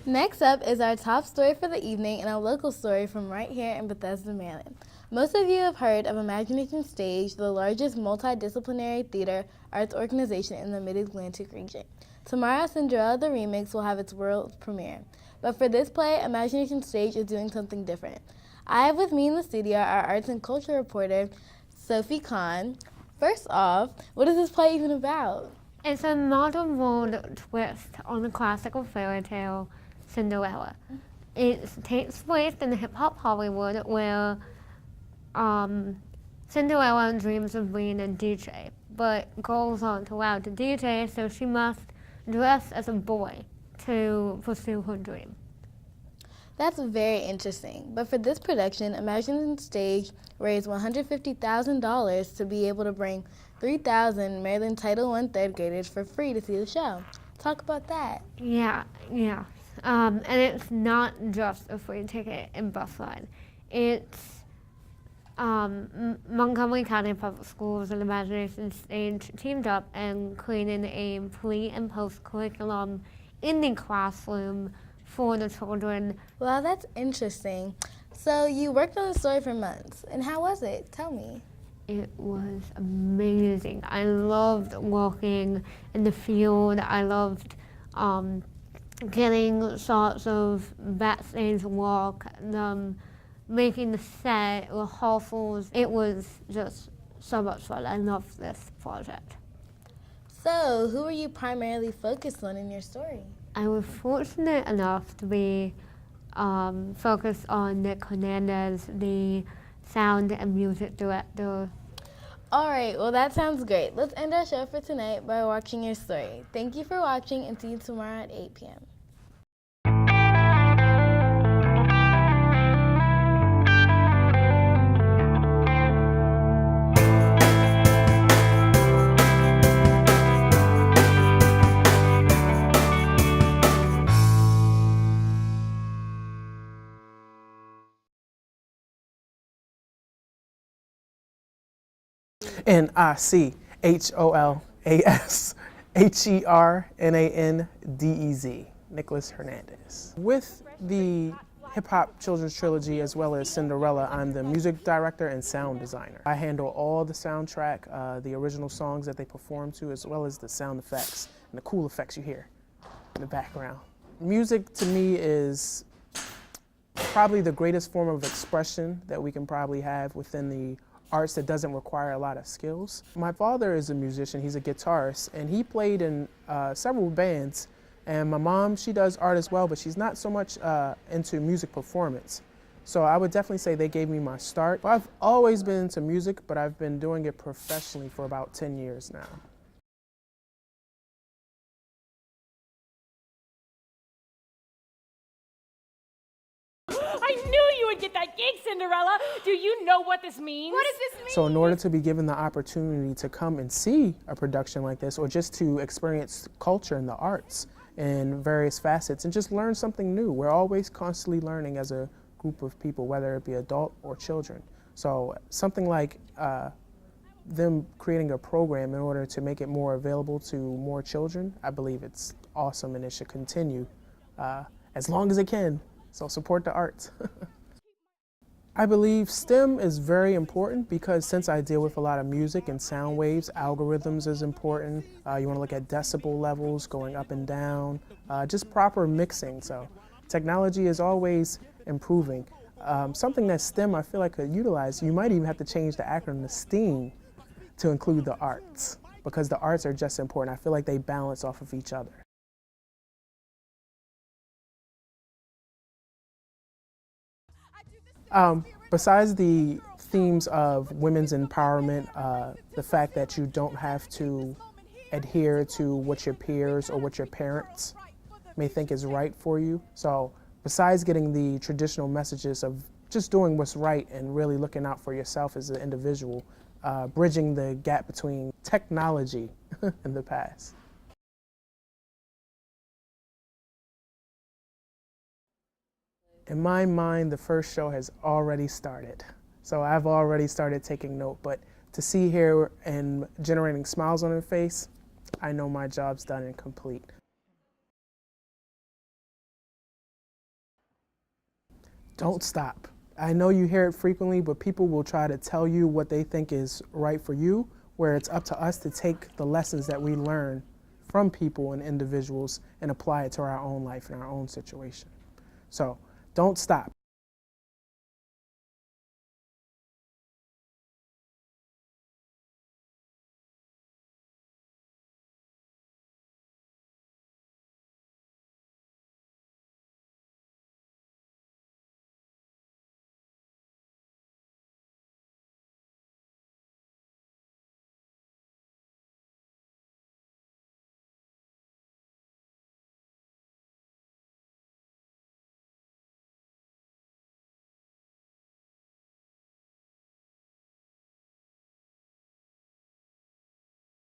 Next up is our top story for the evening and a local story from right here in Bethesda, Maryland. Most of you have heard of Imagination Stage, the largest multi-disciplinary theater arts organization in the Mid-Atlantic region. Tomorrow, Cinderella the Remix will have its world premiere. But for this play, Imagination Stage is doing something different. I have with me in the studio our arts and culture reporter, Sophie Kahn. First off, what is this play even about? It's a modern world twist on the classical fairy tale Cinderella. It takes place in hip-hop Hollywood where Cinderella dreams of being a DJ, but girls aren't allowed to DJ, so she must dress as a boy to pursue her dream. That's very interesting. But for this production, Imagination Stage raised $150,000 to be able to bring 3,000 Maryland Title I third graders for free to see the show. Talk about that. Yeah. And it's not just a free ticket and bus ride. It's Montgomery County Public Schools and Imagination Stage teamed up and created a pre- and post-curriculum in the classroom for the children. Wow, that's interesting. So you worked on the story for months, and how was it? Tell me. It was amazing. I loved working in the field. I loved getting shots of backstage work, making the set, rehearsals. It was just so much fun. I loved this project. So who were you primarily focused on in your story? I was fortunate enough to be focused on Nick Hernandez, the sound and music director. All right, well that sounds great. Let's end our show for tonight by watching your story. Thank you for watching and see you tomorrow at 8 p.m. NICHOLASHERNANDEZ, Nicholas Hernandez. With the hip-hop children's trilogy as well as Cinderella, I'm the music director and sound designer. I handle all the soundtrack, the original songs that they perform to, as well as the sound effects and the cool effects you hear in the background. Music to me is probably the greatest form of expression that we can probably have within the arts that doesn't require a lot of skills. My father is a musician, he's a guitarist, and he played in several bands. And my mom, she does art as well, but she's not so much into music performance. So I would definitely say they gave me my start. I've always been into music, but I've been doing it professionally for about 10 years now. I knew you would get that gig, Cinderella. Do you know what this means? What does this mean? So in order to be given the opportunity to come and see a production like this, or just to experience culture and the arts in various facets and just learn something new. We're always constantly learning as a group of people, whether it be adult or children. So something like them creating a program in order to make it more available to more children, I believe it's awesome and it should continue as long as it can. So support the arts. I believe STEM is very important because since I deal with a lot of music and sound waves, algorithms is important. You want to look at decibel levels going up and down, just proper mixing. So technology is always improving. Something that STEM I feel like could utilize, you might even have to change the acronym to STEAM to include the arts because the arts are just important. I feel like they balance off of each other. Besides the themes of women's empowerment, the fact that you don't have to adhere to what your peers or what your parents may think is right for you. So besides getting the traditional messages of just doing what's right and really looking out for yourself as an individual, bridging the gap between technology and the past. In my mind, the first show has already started. So I've already started taking note, but to see here and generating smiles on her face, I know my job's done and complete. Don't stop. I know you hear it frequently, but people will try to tell you what they think is right for you, where it's up to us to take the lessons that we learn from people and individuals and apply it to our own life and our own situation. So don't stop.